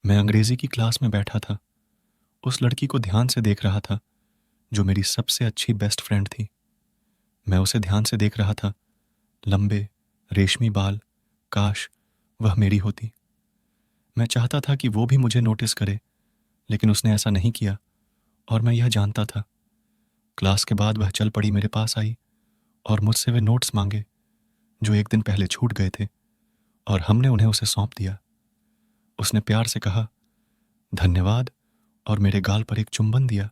मैं अंग्रेजी की क्लास में बैठा था। उस लड़की को ध्यान से देख रहा था जो मेरी सबसे अच्छी बेस्ट फ्रेंड थी। मैं उसे ध्यान से देख रहा था। लंबे रेशमी बाल, काश वह मेरी होती। मैं चाहता था कि वो भी मुझे नोटिस करे, लेकिन उसने ऐसा नहीं किया और मैं यह जानता था। क्लास के बाद वह चल पड़ी, मेरे पास आई और मुझसे वे नोट्स मांगे जो एक दिन पहले छूट गए थे, और हमने उन्हें उसे सौंप दिया। उसने प्यार से कहा धन्यवाद और मेरे गाल पर एक चुंबन दिया।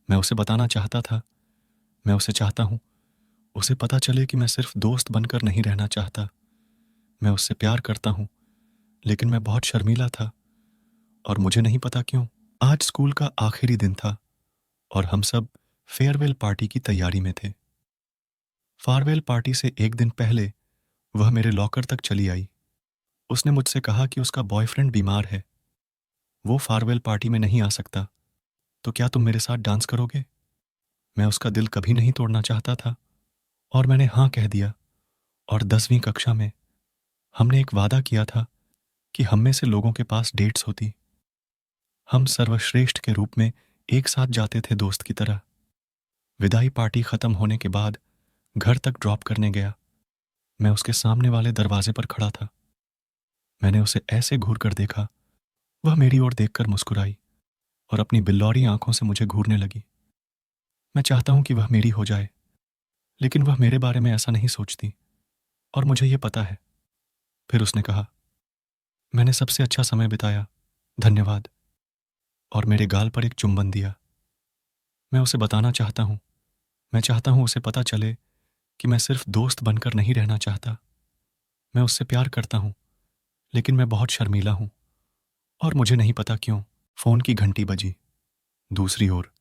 मैं उसे बताना चाहता था, मैं उसे चाहता हूँ, उसे पता चले कि मैं सिर्फ दोस्त बनकर नहीं रहना चाहता। मैं उससे प्यार करता हूँ, लेकिन मैं बहुत शर्मीला था और मुझे नहीं पता क्यों। आज स्कूल का आखिरी दिन था और हम सब फेयरवेल पार्टी की तैयारी में थे। फेयरवेल पार्टी से एक दिन पहले वह मेरे लॉकर तक चली आई। उसने मुझसे कहा कि उसका बॉयफ्रेंड बीमार है, वो फेयरवेल पार्टी में नहीं आ सकता, तो क्या तुम मेरे साथ डांस करोगे? मैं उसका दिल कभी नहीं तोड़ना चाहता था और मैंने हाँ कह दिया। और 10वीं कक्षा में हमने एक वादा किया था कि हम में से लोगों के पास डेट्स होती। हम सर्वश्रेष्ठ के रूप में एक साथ जाते थे, दोस्त की तरह। विदाई पार्टी खत्म होने के बाद घर तक ड्रॉप करने गया। मैं उसके सामने वाले दरवाजे पर खड़ा था। मैंने उसे ऐसे घूर कर देखा, वह मेरी ओर देखकर मुस्कुराई और अपनी बिल्लौरी आंखों से मुझे घूरने लगी। मैं चाहता हूं कि वह मेरी हो जाए, लेकिन वह मेरे बारे में ऐसा नहीं सोचती और मुझे यह पता है। फिर उसने कहा, मैंने सबसे अच्छा समय बिताया, धन्यवाद, और मेरे गाल पर एक चुंबन दिया। मैं उसे बताना चाहता हूं, मैं चाहता हूं उसे पता चले कि मैं सिर्फ दोस्त बनकर नहीं रहना चाहता। मैं उससे प्यार करता हूं, लेकिन मैं बहुत शर्मीला हूं और मुझे नहीं पता क्यों। फोन की घंटी बजी। दूसरी ओर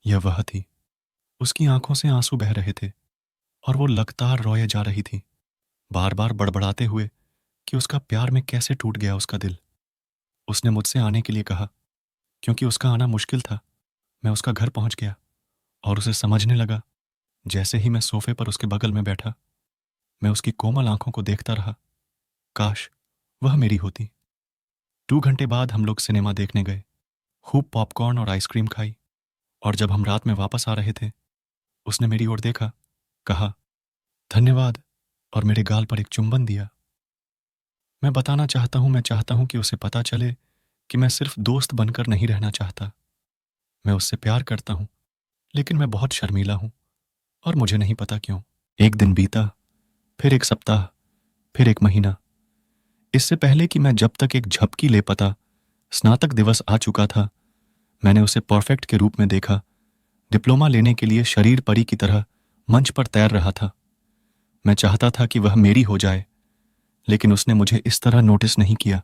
यह वह थी। उसकी आंखों से आंसू बह रहे थे और वो लगातार रोए जा रही थी, बार बार बड़बड़ाते हुए कि उसका प्यार में कैसे टूट गया उसका दिल। उसने मुझसे आने के लिए कहा। क्योंकि उसका आना मुश्किल था, मैं उसका घर पहुंच गया और उसे समझने लगा। जैसे ही मैं सोफे पर उसके बगल में बैठा, मैं उसकी कोमल आंखों को देखता रहा। काश वह मेरी होती। 2 घंटे बाद हम लोग सिनेमा देखने गए, खूब पॉपकॉर्न और आइसक्रीम खाई, और जब हम रात में वापस आ रहे थे, उसने मेरी ओर देखा, कहा धन्यवाद और मेरे गाल पर एक चुंबन दिया। मैं बताना चाहता हूं, मैं चाहता हूं कि उसे पता चले कि मैं सिर्फ दोस्त बनकर नहीं रहना चाहता। मैं उससे प्यार करता हूं, लेकिन मैं बहुत शर्मीला हूं और मुझे नहीं पता क्यों। एक दिन बीता, फिर एक सप्ताह, फिर एक महीना। इससे पहले कि मैं जब तक एक झपकी ले पाता, स्नातक दिवस आ चुका था। मैंने उसे परफेक्ट के रूप में देखा, डिप्लोमा लेने के लिए शरीर परी की तरह मंच पर तैर रहा था। मैं चाहता था कि वह मेरी हो जाए, लेकिन उसने मुझे इस तरह नोटिस नहीं किया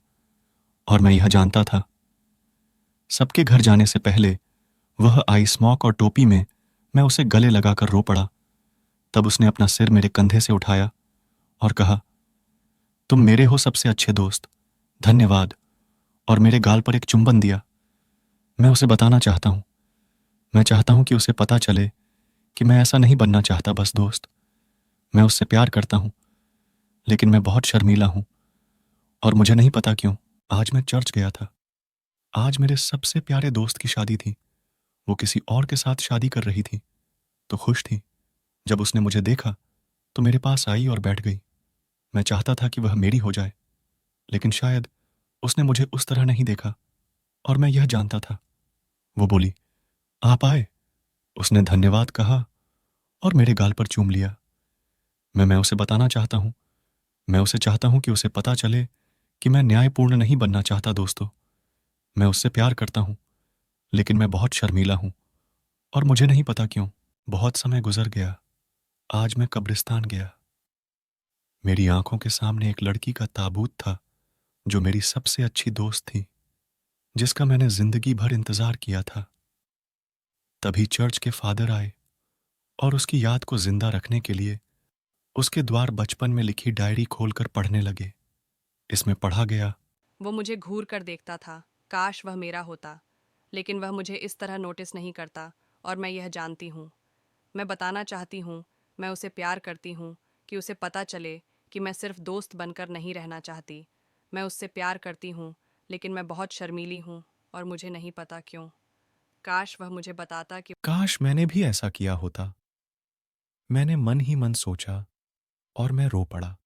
और मैं यह जानता था। सबके घर जाने से पहले वह आई स्मॉक और टोपी में, मैं उसे गले लगाकर रो पड़ा। तब उसने अपना सिर मेरे कंधे से उठाया और कहा, तुम मेरे हो सबसे अच्छे दोस्त, धन्यवाद, और मेरे गाल पर एक चुंबन दिया। मैं उसे बताना चाहता हूं, मैं चाहता हूं कि उसे पता चले कि मैं ऐसा नहीं बनना चाहता बस दोस्त। मैं उससे प्यार करता हूं, लेकिन मैं बहुत शर्मीला हूं और मुझे नहीं पता क्यों। आज मैं चर्च गया था। आज मेरे सबसे प्यारे दोस्त की शादी थी। वो किसी और के साथ शादी कर रही थी, तो खुश थी। जब उसने मुझे देखा तो मेरे पास आई और बैठ गई। मैं चाहता था कि वह मेरी हो जाए, लेकिन शायद उसने मुझे उस तरह नहीं देखा और मैं यह जानता था। वो बोली, आप आए। उसने धन्यवाद कहा और मेरे गाल पर चूम लिया। मैं उसे बताना चाहता हूं, मैं उसे चाहता हूं कि उसे पता चले कि मैं न्यायपूर्ण नहीं बनना चाहता दोस्तों। मैं उससे प्यार करता हूं, लेकिन मैं बहुत शर्मीला हूं और मुझे नहीं पता क्यों। बहुत समय गुजर गया। आज मैं कब्रिस्तान गया। मेरी आंखों के सामने एक लड़की का ताबूत था जो मेरी सबसे अच्छी दोस्त थी, जिसका मैंने जिंदगी भर इंतजार किया था। तभी चर्च के फादर आए और उसकी याद को जिंदा रखने के लिए उसके द्वार बचपन में लिखी डायरी खोलकर पढ़ने लगे। इसमें पढ़ा गया, वो मुझे घूर कर देखता था, काश वह मेरा होता, लेकिन वह मुझे इस तरह नोटिस नहीं करता और मैं यह जानती हूँ। मैं बताना चाहती हूँ, मैं उसे प्यार करती हूँ, कि उसे पता चले कि मैं सिर्फ दोस्त बनकर नहीं रहना चाहती। मैं उससे प्यार करती हूँ, लेकिन मैं बहुत शर्मीली हूँ और मुझे नहीं पता क्यों। काश वह मुझे बताता कि काश मैंने भी ऐसा किया होता। मैंने मन ही मन सोचा और मैं रो पड़ा।